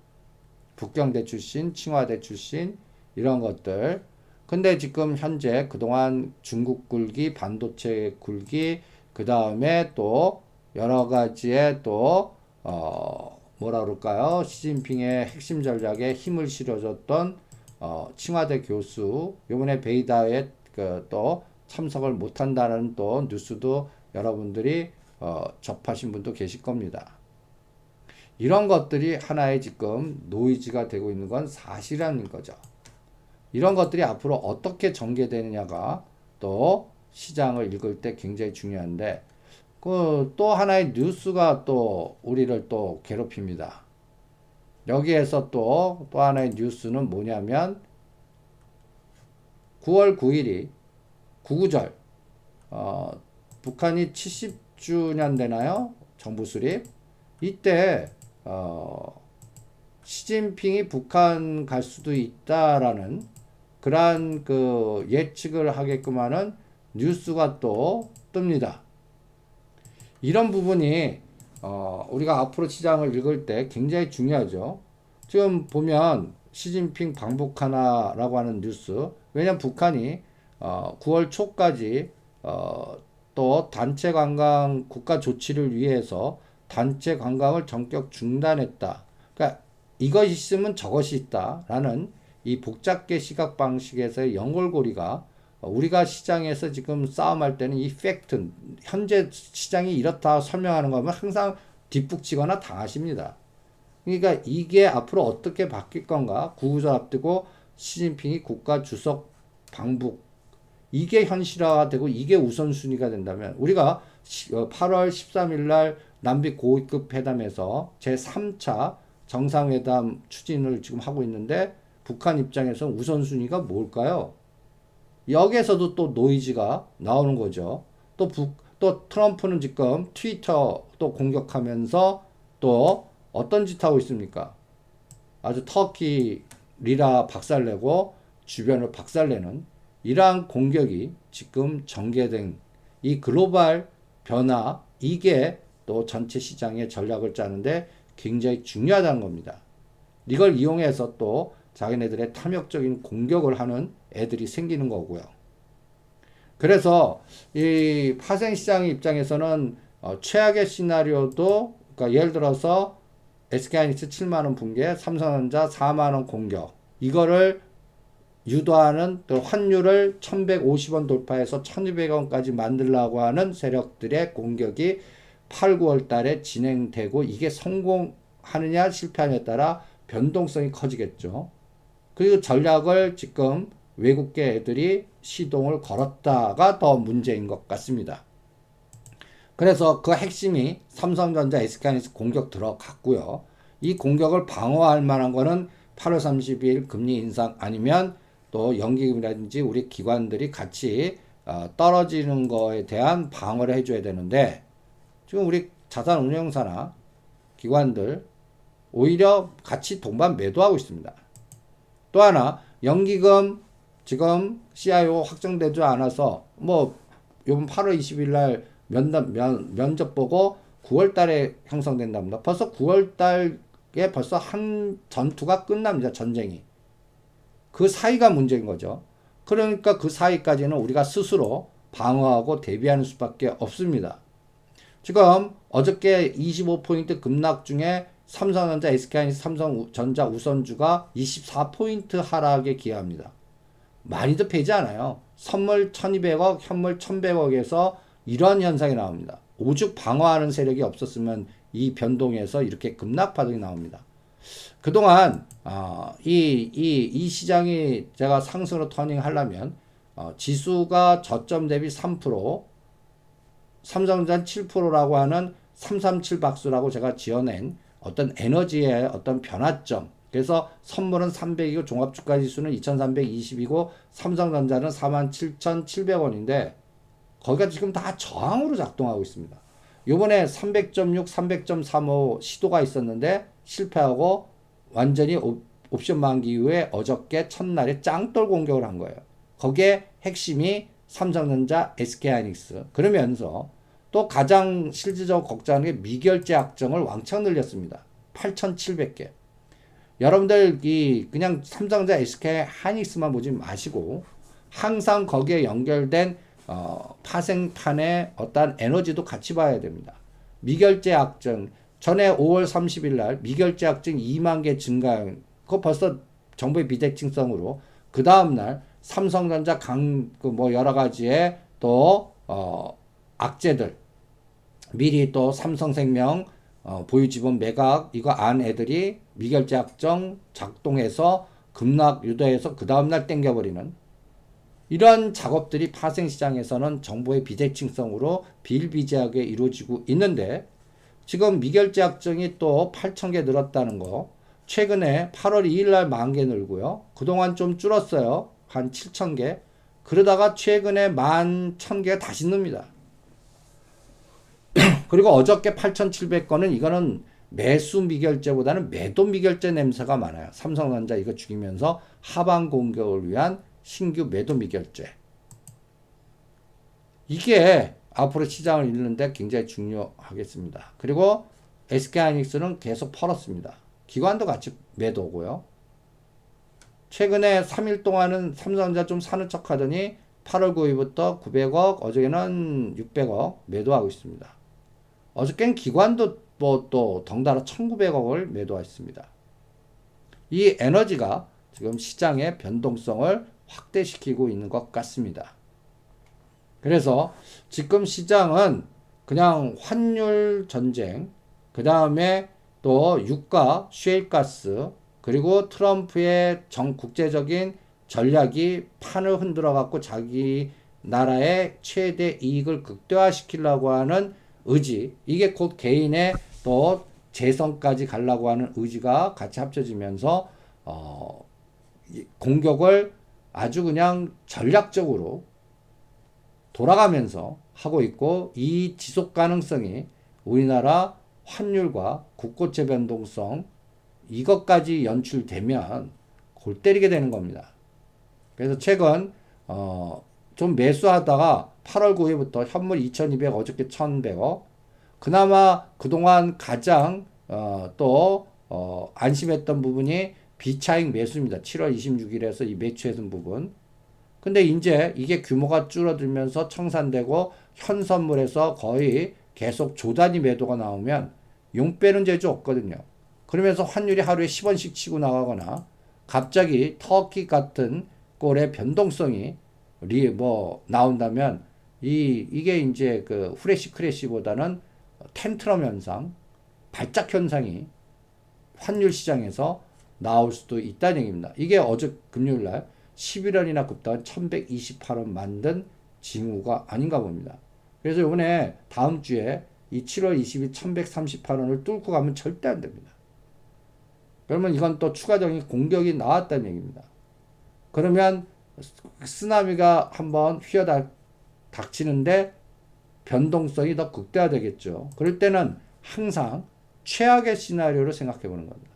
북경대 출신, 칭화대 출신, 이런 것들. 근데 지금 현재 그동안 중국 굴기, 반도체 굴기, 그 다음에 또 여러 가지의 또, 뭐라 그럴까요? 시진핑의 핵심 전략에 힘을 실어줬던, 칭화대 교수, 요번에 베이다에 또 참석을 못한다는 또 뉴스도 여러분들이, 접하신 분도 계실 겁니다. 이런 것들이 하나의 지금 노이즈가 되고 있는 건 사실이라는 거죠. 이런 것들이 앞으로 어떻게 전개되느냐가 또 시장을 읽을 때 굉장히 중요한데, 또 하나의 뉴스가 또 우리를 또 괴롭힙니다. 여기에서 또 하나의 뉴스는 뭐냐면 9월 9일이 구구절, 북한이 70주년 되나요? 정부 수립. 이때 시진핑이 북한 갈 수도 있다라는 그러한 그 예측을 하게끔 하는 뉴스가 또 뜹니다. 이런 부분이 우리가 앞으로 시장을 읽을 때 굉장히 중요하죠. 지금 보면 시진핑 방북하나라고 하는 뉴스, 왜냐하면 북한이 9월 초까지 또 단체 관광 국가 조치를 위해서 단체 관광을 전격 중단했다. 그러니까 이것이 있으면 저것이 있다라는 이 복잡계 시각 방식에서의 연골고리가 우리가 시장에서 지금 싸움할 때는 이 팩트, 현재 시장이 이렇다 설명하는 거면 항상 뒷북치거나 당하십니다. 그러니까 이게 앞으로 어떻게 바뀔 건가? 구구절 앞두고 시진핑이 국가 주석 방북, 이게 현실화되고 이게 우선순위가 된다면 우리가 8월 13일 날 남북 고위급 회담에서 제3차 정상회담 추진을 지금 하고 있는데 북한 입장에서 우선순위가 뭘까요? 여기에서도 또 노이즈가 나오는 거죠. 또 트럼프는 지금 트위터 또 공격하면서 또 어떤 짓 하고 있습니까? 아주 터키 리라 박살내고 주변을 박살내는 이러한 공격이 지금 전개된 이 글로벌 변화, 이게 또 전체 시장의 전략을 짜는데 굉장히 중요하다는 겁니다. 이걸 이용해서 또 자기네들의 탐욕적인 공격을 하는 애들이 생기는 거고요. 그래서 이 파생시장 입장에서는 최악의 시나리오도, 그러니까 예를 들어서 SK하이닉스 7만원 붕괴, 삼성전자 4만원 공격, 이거를 유도하는 또 환율을 1150원 돌파해서 1200원까지 만들려고 하는 세력들의 공격이 8, 9월 달에 진행되고, 이게 성공하느냐 실패하느냐에 따라 변동성이 커지겠죠. 그리고 전략을 지금 외국계 애들이 시동을 걸었다가 더 문제인 것 같습니다. 그래서 그 핵심이 삼성전자, SK하이닉스 공격 들어갔고요. 이 공격을 방어할 만한 거는 8월 30일 금리 인상 아니면 또 연기금이라든지 우리 기관들이 같이 떨어지는 거에 대한 방어를 해줘야 되는데, 지금 우리 자산운용사나 기관들 오히려 같이 동반 매도하고 있습니다. 또 하나, 연기금 지금 CIO 확정되지 않아서 뭐 요번 8월 20일 날 면접 보고 9월 달에 형성된답니다. 벌써 9월 달에 벌써 한 전투가 끝납니다. 전쟁이. 그 사이가 문제인 거죠. 그러니까 그 사이까지는 우리가 스스로 방어하고 대비하는 수밖에 없습니다. 지금 어저께 25포인트 급락 중에 삼성전자, SK하이닉스, 삼성전자 우선주가 24포인트 하락에 기여합니다. 많이도 패지 않아요. 선물 1200억, 현물 1100억에서 이런 현상이 나옵니다. 오죽 방어하는 세력이 없었으면 이 변동에서 이렇게 급락 파동이 나옵니다. 그동안 이 시장이 제가 상승으로 터닝 하려면 지수가 저점 대비 3%, 삼성전자 7%라고 하는 337 박수라고 제가 지어낸 어떤 에너지의 어떤 변화점. 그래서 선물은 300이고 종합주가 지수는 2320이고 삼성전자는 47,700원인데 거기가 지금 다 저항으로 작동하고 있습니다. 요번에 300.6, 300.35 시도가 있었는데 실패하고 완전히 옵션 만기 이후에 어저께 첫날에 짱돌 공격을 한 거예요. 거기에 핵심이 삼성전자, SK하이닉스. 그러면서 또 가장 실질적으로 걱정하는 게 미결제 악정을 왕창 늘렸습니다. 8,700개. 여러분들 그냥 삼성전자, SK하이닉스만 보지 마시고 항상 거기에 연결된 파생판의 어떤 에너지도 같이 봐야 됩니다. 미결제 악정, 전에 5월 30일 날 미결제 악정 2만 개 증가한, 그거 벌써 정부의 비대칭성으로, 그 다음날 삼성전자 뭐 여러 가지의 또 악재들, 미리 또 삼성생명 보유지분 매각, 이거 안 애들이 미결제 악정 작동해서 급락 유도해서 그 다음날 땡겨버리는 이런 작업들이 파생시장에서는 정부의 비대칭성으로 비일비재하게 이루어지고 있는데, 지금 미결제 악정이 또 8,000개 늘었다는 거, 최근에 8월 2일 날 10,000개 늘고요. 그동안 좀 줄었어요. 한 7,000개. 그러다가 최근에 11,000개가 다시 늡니다. 그리고 어저께 8,700건은 이거는 매수 미결제보다는 매도 미결제 냄새가 많아요. 삼성전자 이거 죽이면서 하방 공격을 위한 신규 매도 미결제. 이게 앞으로 시장을 읽는데 굉장히 중요하겠습니다. 그리고 SK하이닉스는 계속 팔았습니다. 기관도 같이 매도고요. 최근에 3일 동안은 삼성전자 좀 사는 척 하더니 8월 9일부터 900억, 어저께는 600억 매도하고 있습니다. 어저께는 기관도 뭐 또 덩달아 1900억을 매도했습니다. 이 에너지가 지금 시장의 변동성을 확대시키고 있는 것 같습니다. 그래서 지금 시장은 그냥 환율 전쟁, 그 다음에 또 유가, 셰일가스, 그리고 트럼프의 국제적인 전략이 판을 흔들어 갖고 자기네 나라의 최대 이익을 극대화시키려고 하는 의지, 이게 곧 개인의 또 재성까지 가려고 하는 의지가 같이 합쳐지면서 공격을 아주 그냥 전략적으로 돌아가면서 하고 있고, 이 지속 가능성이 우리나라 환율과 국고채 변동성 이것까지 연출되면 골 때리게 되는 겁니다. 그래서 최근 좀 매수하다가 8월 9일부터 현물 2200, 어저께 1100억, 그나마 그동안 가장 안심했던 부분이 비차익 매수입니다. 7월 26일에서 이 매수했던 부분. 근데 이제 이게 규모가 줄어들면서 청산되고 현 선물에서 거의 계속 조단위 매도가 나오면 용 빼는 재주 없거든요. 그러면서 환율이 하루에 10원씩 치고 나가거나 갑자기 터키 같은 꼴의 변동성이 나온다면 이게 이제 그 후레쉬 크래시보다는 텐트럼 현상, 발작 현상이 환율 시장에서 나올 수도 있다는 얘기입니다. 이게 어제 금요일 날 11원이나 급등한 1128원 만든 징후가 아닌가 봅니다. 그래서 이번에 다음 주에 이 7월 20일 1138원을 뚫고 가면 절대 안 됩니다. 그러면 이건 또 추가적인 공격이 나왔다는 얘기입니다. 그러면 쓰나미가 한번 닥치는데 변동성이 더 극대화되겠죠. 그럴 때는 항상 최악의 시나리오를 생각해 보는 겁니다.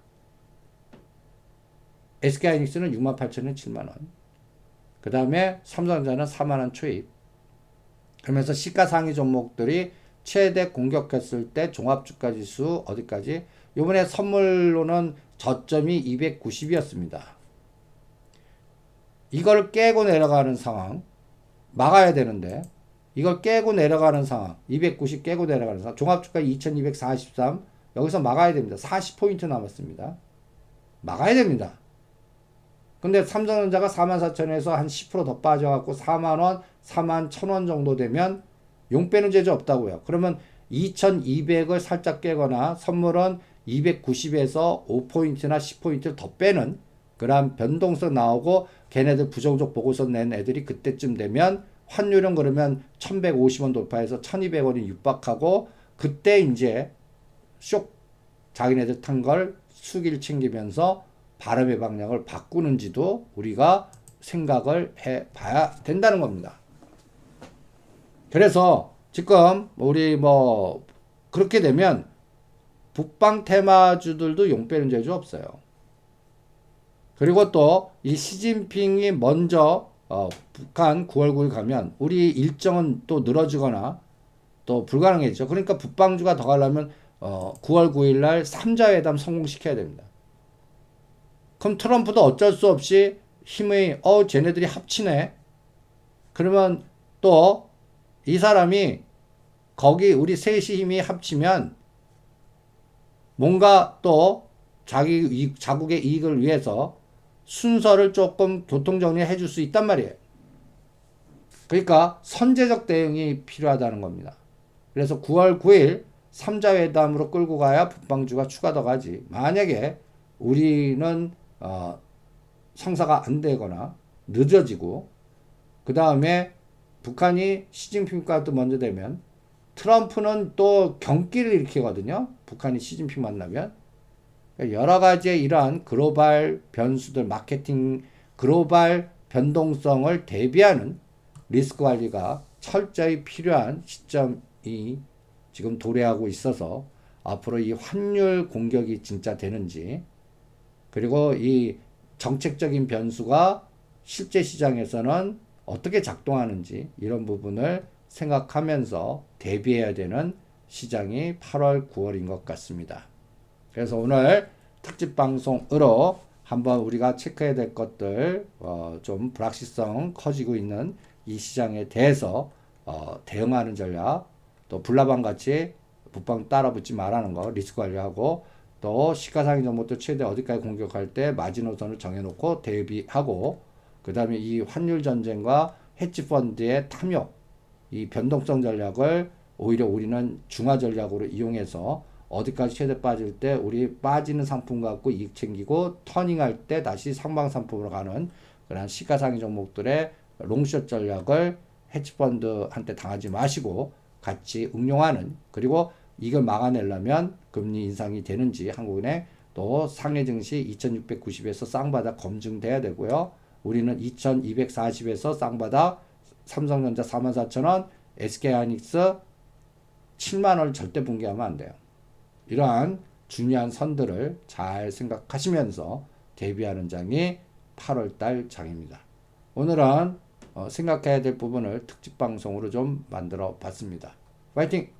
SK하이닉스는 68,000원, 7만원. 그 다음에 삼성전자는 4만원 초입. 그러면서 시가상위 종목들이 최대 공격했을 때 종합주가지수 어디까지? 이번에 선물로는 저점이 290이었습니다. 이걸 깨고 내려가는 상황, 막아야 되는데, 이걸 깨고 내려가는 상황, 290 깨고 내려가는 상황, 종합주가 2243, 여기서 막아야 됩니다. 40포인트 남았습니다. 막아야 됩니다. 근데 삼성전자가 44,000원에서 한 10% 더 빠져갖고 4만원, 41,000원 정도 되면 용 빼는 재주 없다고요. 그러면 2,200을 살짝 깨거나 선물은 290에서 5포인트나 10포인트를 더 빼는 그런 변동성 나오고, 걔네들 부정적 보고서 낸 애들이 그때쯤 되면 환율은 그러면 1150원 돌파해서 1200원이 육박하고, 그때 이제 자기네들 탄 걸 수기를 챙기면서 바람의 방향을 바꾸는지도 우리가 생각을 해 봐야 된다는 겁니다. 그래서 지금 우리 그렇게 되면 북방 테마주들도 용 빼는 재주 없어요. 그리고 또 이 시진핑이 먼저 북한 9월 9일 가면 우리 일정은 또 늘어지거나 또 불가능해지죠. 그러니까 북방주가 더 가려면 9월 9일 날 3자회담 성공시켜야 됩니다. 그럼 트럼프도 어쩔 수 없이 힘이 쟤네들이 합치네. 그러면 또 이 사람이 거기 우리 셋이 힘이 합치면 뭔가 또 자국의 이익을 위해서 순서를 조금 교통정리해 줄 수 있단 말이에요. 그러니까 선제적 대응이 필요하다는 겁니다. 그래서 9월 9일 3자회담으로 끌고 가야 북방주가 추가 더 가지. 만약에 우리는 성사가 안 되거나 늦어지고, 그 다음에 북한이 시진핑과도 먼저 되면 트럼프는 또 경기를 일으키거든요. 북한이 시진핑 만나면. 여러 가지의 이러한 글로벌 변수들, 마케팅, 글로벌 변동성을 대비하는 리스크 관리가 철저히 필요한 시점이 지금 도래하고 있어서 앞으로 이 환율 공격이 진짜 되는지, 그리고 이 정책적인 변수가 실제 시장에서는 어떻게 작동하는지, 이런 부분을 생각하면서 대비해야 되는 시장이 8월, 9월인 것 같습니다. 그래서 오늘 특집 방송으로 한번 우리가 체크해야 될 것들, 좀 불확실성 커지고 있는 이 시장에 대해서 대응하는 전략, 또 불나방 같이 북방 따라붙지 말라는 거 리스크 관리하고, 또 시가상위 종목도 최대 어디까지 공격할 때 마지노선을 정해놓고 대비하고, 그 다음에 이 환율 전쟁과 헤지펀드의 탐욕, 이 변동성 전략을 오히려 우리는 중화 전략으로 이용해서 어디까지 최대 빠질 때 우리 빠지는 상품 갖고 이익 챙기고, 터닝할 때 다시 상방 상품으로 가는 그런 시가상위 종목들의 롱숏 전략을 헤지펀드한테 당하지 마시고 같이 응용하는, 그리고 이걸 막아내려면 금리 인상이 되는지 한국은행 또 상해 증시 2690에서 쌍바닥 검증돼야 되고요. 우리는 2240에서 쌍바닥, 삼성전자 44,000원, SK하이닉스 7만원을 절대 붕괴하면 안 돼요. 이러한 중요한 선들을 잘 생각하시면서 대비하는 장이 8월달 장입니다. 오늘은 생각해야 될 부분을 특집 방송으로 좀 만들어 봤습니다. 파이팅!